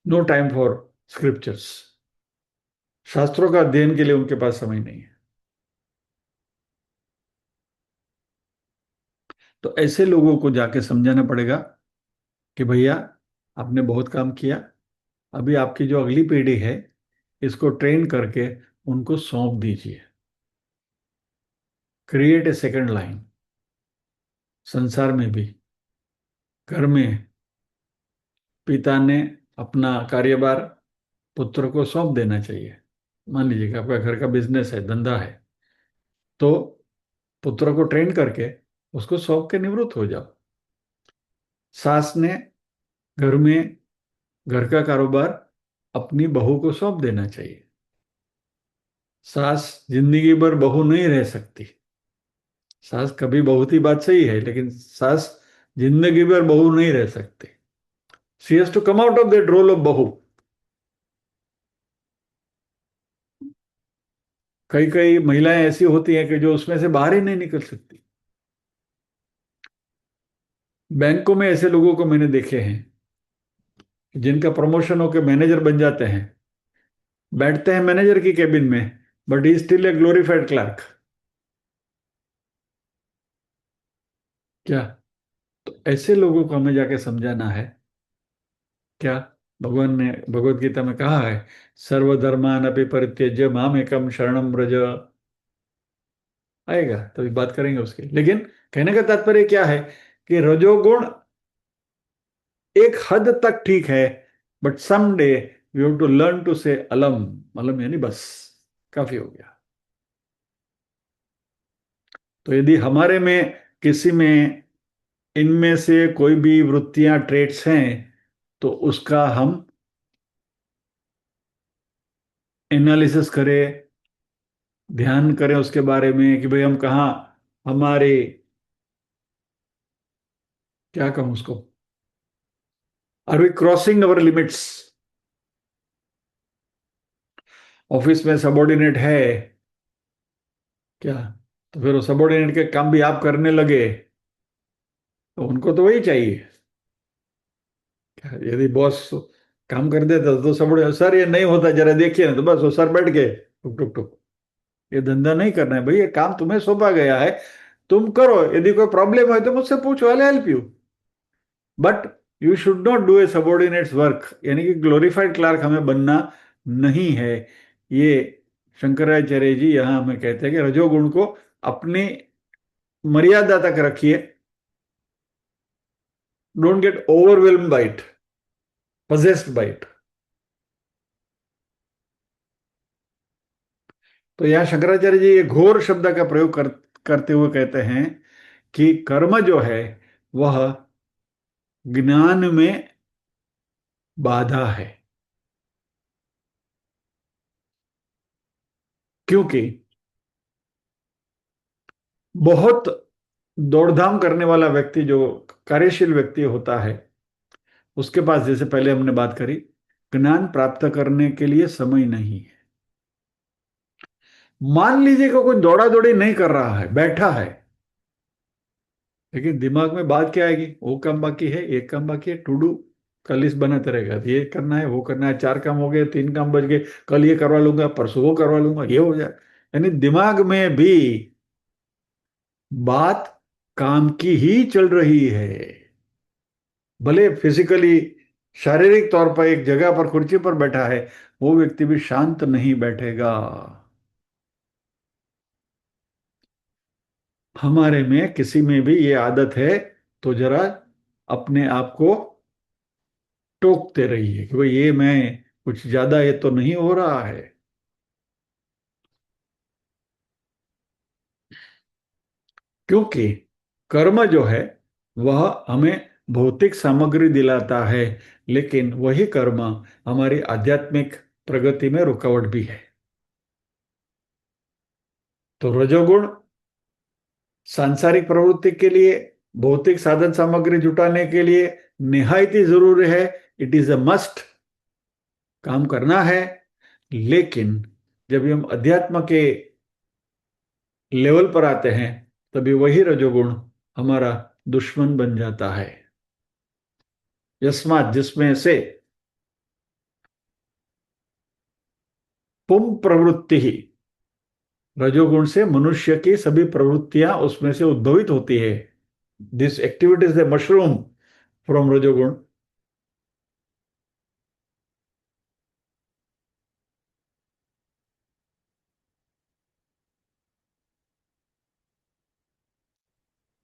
नो टाइम फॉर स्क्रिप्चर्स, शास्त्रों का अध्ययन के लिए उनके पास समय नहीं है। तो ऐसे लोगों को जाके समझाना पड़ेगा कि भैया आपने बहुत काम किया, अभी आपकी जो अगली पीढ़ी है, इसको ट्रेन करके उनको सौंप दीजिए। Create a second line. संसार में भी, घर में पिता ने अपना कार्यभार पुत्र को सौंप देना चाहिए। मान लीजिए कि आपका घर का बिजनेस है, धंधा है, तो पुत्र को ट्रेन करके उसको सौंप के निवृत्त हो जाओ। सास ने घर में घर का कारोबार अपनी बहू को सौंप देना चाहिए। सास जिंदगी भर बहू नहीं रह सकती। सास कभी बहू की बात सही है, लेकिन सास जिंदगी भर बहू नहीं रह सकती। She has to come out of that role of बहू। कई कई महिलाएं ऐसी होती हैं कि जो उसमें से बाहर ही नहीं निकल सकती। बैंकों में ऐसे लोगों को मैंने देखे हैं जिनका प्रमोशन होकर मैनेजर बन जाते हैं, बैठते हैं मैनेजर की केबिन में, but he still a glorified clerk. क्या? तो ऐसे लोगों को हमें जाके समझाना है। क्या? भगवान ने भगवत गीता में कहा है, सर्वधर्मान अपि परित्यज्य माम एकम शरणम व्रज। आएगा तभी बात करेंगे उसकी, लेकिन कहने का तात्पर्य क्या है कि रजोगुण एक हद तक ठीक है, but some day we have to learn to say अलम। अलम यानी बस, काफी हो गया। तो यदि हमारे में किसी में इनमें से कोई भी वृत्तियां, ट्रेट्स हैं, तो उसका हम एनालिसिस करें, ध्यान करें उसके बारे में कि भाई हम कहाँ, हमारे, क्या कहूं उसको, are we crossing our limits. Office में सबॉर्डिनेट है क्या, तो फिर वो सबॉर्डिनेट के काम भी आप करने लगे, तो उनको तो वही चाहिए। यदि बॉस काम कर देता तो सबॉर्डिनेट, सर ये नहीं होता जरा देखिए ना, तो बस वो सर बैठ के टुक टुक टुक। ये धंधा नहीं करना है भाई, ये काम तुम्हें सौंपा गया है, तुम करो, यदि कोई प्रॉब्लम है तो मुझसे पूछो, I help you, but you should not do a subordinates work. यानी कि ग्लोरिफाइड क्लार्क हमें बनना नहीं है। ये शंकराचार्य जी यहां हमें कहते हैं कि रजोगुण को अपनी मर्यादा तक रखिए, don't get overwhelm by it, possessed by it. तो यहाँ शंकराचार्य जी ये घोर शब्द का प्रयोग करते हुए कहते हैं कि कर्म जो है वह ज्ञान में बाधा है। क्योंकि बहुत दौड़धाम करने वाला व्यक्ति जो कार्यशील व्यक्ति होता है, उसके पास जैसे पहले हमने बात करी, ज्ञान प्राप्त करने के लिए समय नहीं है। मान लीजिए कि कोई दौड़ा दौड़ी नहीं कर रहा है, बैठा है, लेकिन दिमाग में बात क्या आएगी? वो काम बाकी है, एक काम बाकी है, टू डू का लिस्ट बनाते रहेगा। ये करना है, वो करना है, 4 काम हो गए, 3 काम बच गए, कल ये करवा लूंगा, परसों वो करवा लूंगा, ये हो जाए। यानी दिमाग में भी बात काम की ही चल रही है। भले फिजिकली, शारीरिक तौर पर एक जगह पर कुर्सी पर बैठा है, वो व्यक्ति भी शांत नहीं बैठेगा। हमारे में किसी में भी ये आदत है, तो जरा अपने आप को टोकते रहिए कि भाई ये मैं कुछ ज्यादा, ये तो नहीं हो रहा है। क्योंकि कर्म जो है वह हमें भौतिक सामग्री दिलाता है, लेकिन वही कर्म हमारी आध्यात्मिक प्रगति में रुकावट भी है। तो रजोगुण सांसारिक प्रवृत्ति के लिए, भौतिक साधन सामग्री जुटाने के लिए निहायत ही जरूरी है। इट इज अ मस्ट, काम करना है। लेकिन जब हम अध्यात्म के लेवल पर आते हैं, तभी वही रजोगुण हमारा दुश्मन बन जाता है। यस्मात, जिसमें से पुम प्रवृत्ति ही, रजोगुण से मनुष्य की सभी प्रवृत्तियां उसमें से उद्भवित होती है। This activities the mushroom from रजोगुण।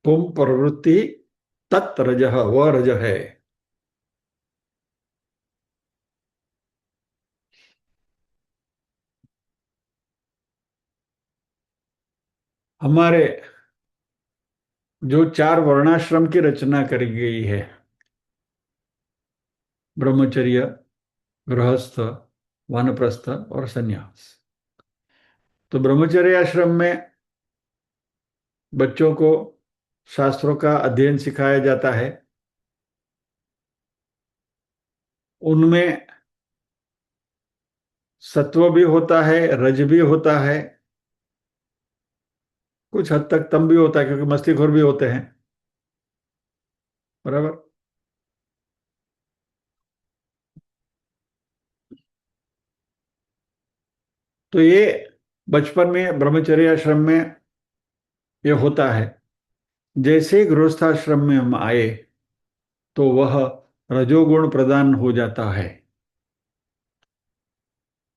पुम प्रवृत्ति तत् रजः, वह रज है। हमारे जो 4 वर्णाश्रम की रचना करी गई है, ब्रह्मचर्य, गृहस्थ, वानप्रस्थ और संन्यास। तो ब्रह्मचर्य आश्रम में बच्चों को शास्त्रों का अध्ययन सिखाया जाता है। उनमें सत्व भी होता है, रज भी होता है, कुछ हद तक तम भी होता है, क्योंकि मस्तीखोर भी होते हैं। बराबर। तो ये बचपन में ब्रह्मचर्य आश्रम में ये होता है। जैसे ही गृहस्थाश्रम में हम आए, तो वह रजोगुण प्रदान हो जाता है।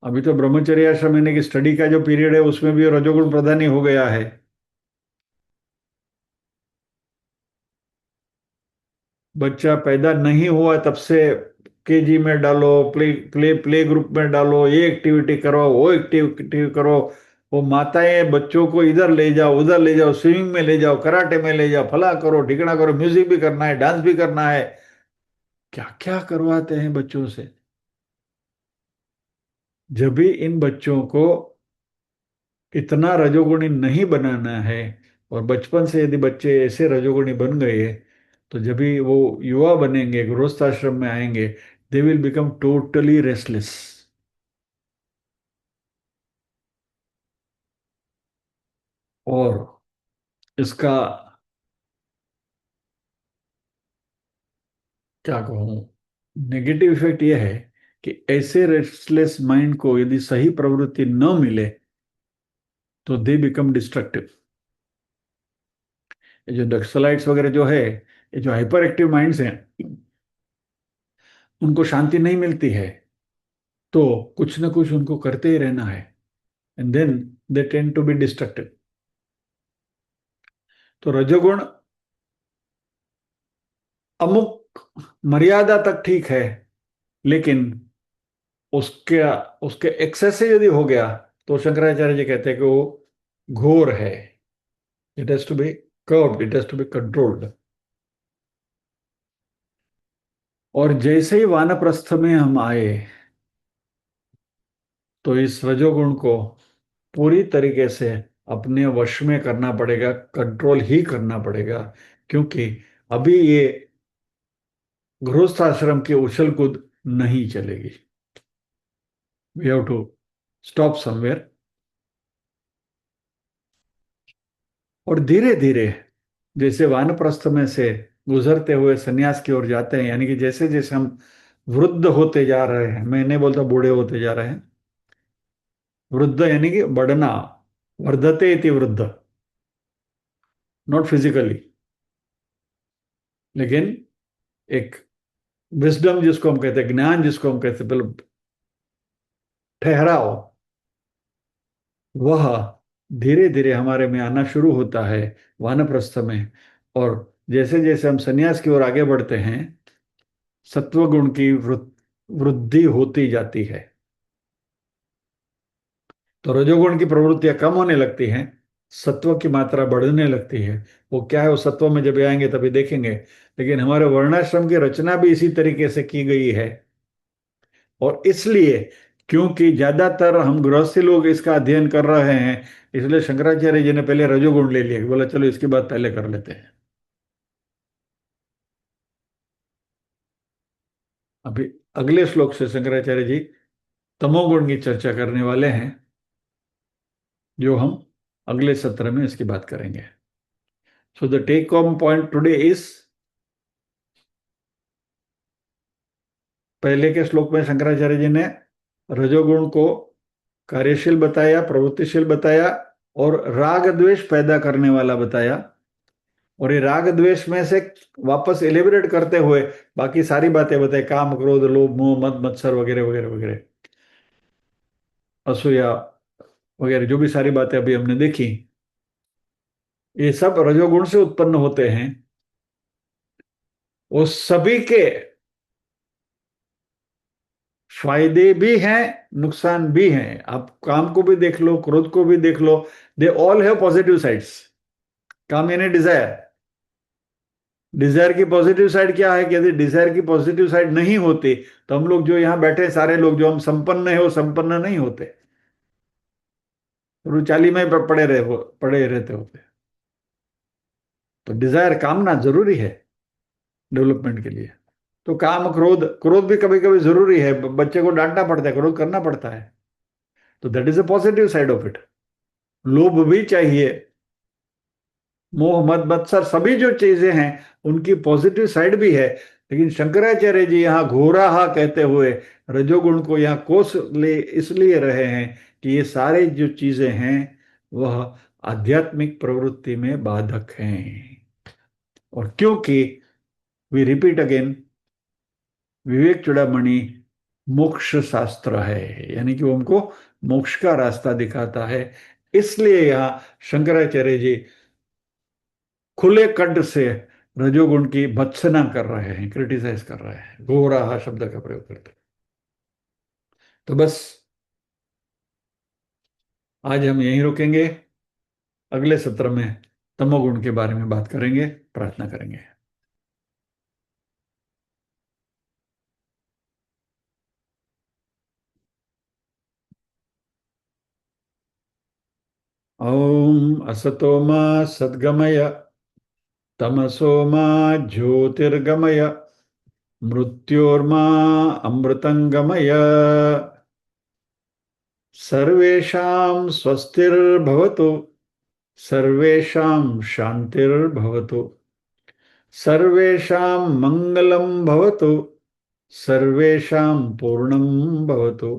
अभी तो ब्रह्मचर्य आश्रम यानी कि स्टडी का जो पीरियड है, उसमें भी रजोगुण प्रदान ही हो गया है। बच्चा पैदा नहीं हुआ तब से केजी में डालो, प्ले प्ले प्ले ग्रुप में डालो, ये एक्टिविटी करो, वो एक्टिविटी करो। वो माताएं बच्चों को इधर ले जाओ, उधर ले जाओ, स्विमिंग में ले जाओ, कराटे में ले जाओ, फला करो, ढिकना करो, म्यूजिक भी करना है, डांस भी करना है, क्या क्या करवाते हैं बच्चों से। जब भी इन बच्चों को इतना रजोगुणी नहीं बनाना है, और बचपन से यदि बच्चे ऐसे रजोगुणी बन गए, तो जब भी वो युवा बनेंगे, गृहस्थाश्रम में आएंगे, they will become totally restless. और इसका क्या कहूँ, नेगेटिव इफेक्ट यह है कि ऐसे रेस्टलेस माइंड को यदि सही प्रवृत्ति न मिले, तो दे बिकम डिस्ट्रक्टिव। ये जो नक्सलाइट्स वगैरह जो है, ये जो हाइपर एक्टिव माइंड्स हैं, उनको शांति नहीं मिलती है, तो कुछ ना कुछ उनको करते ही रहना है, and then they tend to be destructive. तो रजोगुण अमुक मर्यादा तक ठीक है, लेकिन उसके उसके एक्सेस से यदि हो गया, तो शंकराचार्य जी कहते हैं कि वो घोर है। It has to be curbed, it has to be controlled. और जैसे ही वानप्रस्थ में हम आए तो इस रजोगुण को पूरी तरीके से अपने वश में करना पड़ेगा, कंट्रोल ही करना पड़ेगा, क्योंकि अभी ये गृहस्थाश्रम की उछल कूद नहीं चलेगी। We have to stop somewhere. और धीरे धीरे जैसे वानप्रस्थ में से गुजरते हुए संन्यास की ओर जाते हैं, यानी कि जैसे जैसे हम वृद्ध होते जा रहे हैं, मैं नहीं बोलता बूढ़े होते जा रहे हैं, वृद्ध यानी कि बढ़ना, वर्धते इति वृद्ध, नॉट फिजिकली, लेकिन एक विजडम जिसको हम कहते हैं, ज्ञान जिसको हम कहते हैं, मतलब ठहराव, वह धीरे धीरे हमारे में आना शुरू होता है वानप्रस्थ में। और जैसे जैसे हम संन्यास की ओर आगे बढ़ते हैं, सत्वगुण की वृद्धि होती जाती है, तो रजोगुण की प्रवृत्तियां कम होने लगती हैं, सत्व की मात्रा बढ़ने लगती है। वो क्या है, वो सत्व में जब आएंगे तभी देखेंगे। लेकिन हमारे वर्णाश्रम की रचना भी इसी तरीके से की गई है। और इसलिए क्योंकि ज्यादातर हम गृहस्थी लोग इसका अध्ययन कर रहे हैं, इसलिए शंकराचार्य जी ने पहले रजोगुण ले लिया, बोला चलो इसकी बात पहले कर लेते हैं। अभी अगले श्लोक से शंकराचार्य जी तमोगुण की चर्चा करने वाले हैं, जो हम अगले सत्र में इसकी बात करेंगे। So the take home point today is, पहले के श्लोक में शंकराचार्य जी ने रजोगुण को कार्यशील बताया, प्रवृत्तिशील बताया, और राग द्वेष पैदा करने वाला बताया। और ये राग द्वेष में से वापस एलिबरेट करते हुए बाकी सारी बातें बताई, काम क्रोध लोभ मोह मद मत्सर वगैरह वगैरह वगैरह, असूया वगैरह, जो भी सारी बातें अभी हमने देखी, ये सब रजोगुण से उत्पन्न होते हैं। वो सभी के फायदे भी हैं, नुकसान भी हैं। आप काम को भी देख लो, क्रोध को भी देख लो, they all have positive sides. काम यानी डिजायर, डिजायर की पॉजिटिव साइड क्या है कि यदि डिजायर की पॉजिटिव साइड नहीं होती तो हम लोग जो यहाँ बैठे सारे लोग जो हम संपन्न है वो संपन्न नहीं होते, रुचाली में पड़े रहते होते। तो डिजायर, कामना जरूरी है डेवलपमेंट के लिए। तो काम क्रोध, क्रोध भी कभी कभी जरूरी है, बच्चे को डांटना पड़ता है, क्रोध करना पड़ता है, तो that is a positive side of it. लोभ भी चाहिए, मोह मद मत्सर सभी जो चीजें हैं उनकी पॉजिटिव साइड भी है। लेकिन शंकराचार्य जी यहाँ घोराहा कहते हुए रजोगुण को यहाँ कोस ले इसलिए रहे हैं कि ये सारे जो चीजें हैं वह आध्यात्मिक प्रवृत्ति में बाधक हैं। और क्योंकि वी रिपीट अगेन, विवेक चूड़ामणि मोक्ष शास्त्र है, यानी कि वो हमको मोक्ष का रास्ता दिखाता है। इसलिए यहाँ शंकराचार्य जी खुले कंठ से रजोगुण की भत्सना कर रहे हैं, क्रिटिसाइज कर रहे हैं, घोराहा शब्द का प्रयोग करते हैं। तो बस आज हम यहीं रुकेंगे, अगले सत्र में तमोगुण के बारे में बात करेंगे, प्रार्थना करेंगे। ओम असतो मा सद्गमय, तमसो मा ज्योतिर्गमय, मृत्योर्मा अमृतंगमय। सर्वेषां स्वस्तिर्भवतु, सर्वेषां शांतिर्भवतु, सर्वेषां मंगलं भवतु, सर्वेषां पूर्णं भवतु।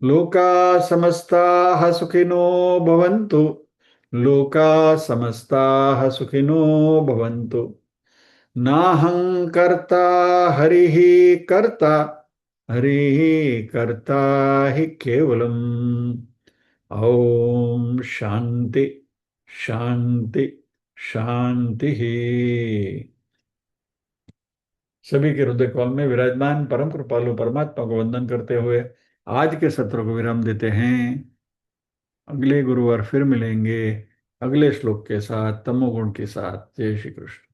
लोका समस्ताः सुखिनो भवन्तु, लोका समस्ताः सुखिनो भवन्तु। नाहं कर्ता हरिः कर्ता, हरिः कर्ता हि केवलम्। ओम शांति शांति शांति। सभी के हृदय कमल में विराजमान परम कृपालु परमात्मा को वंदन करते हुए आज के सत्र को विराम देते हैं। अगले गुरुवार फिर मिलेंगे। अगले श्लोक के साथ तमोगुण के साथ। जय श्री कृष्ण।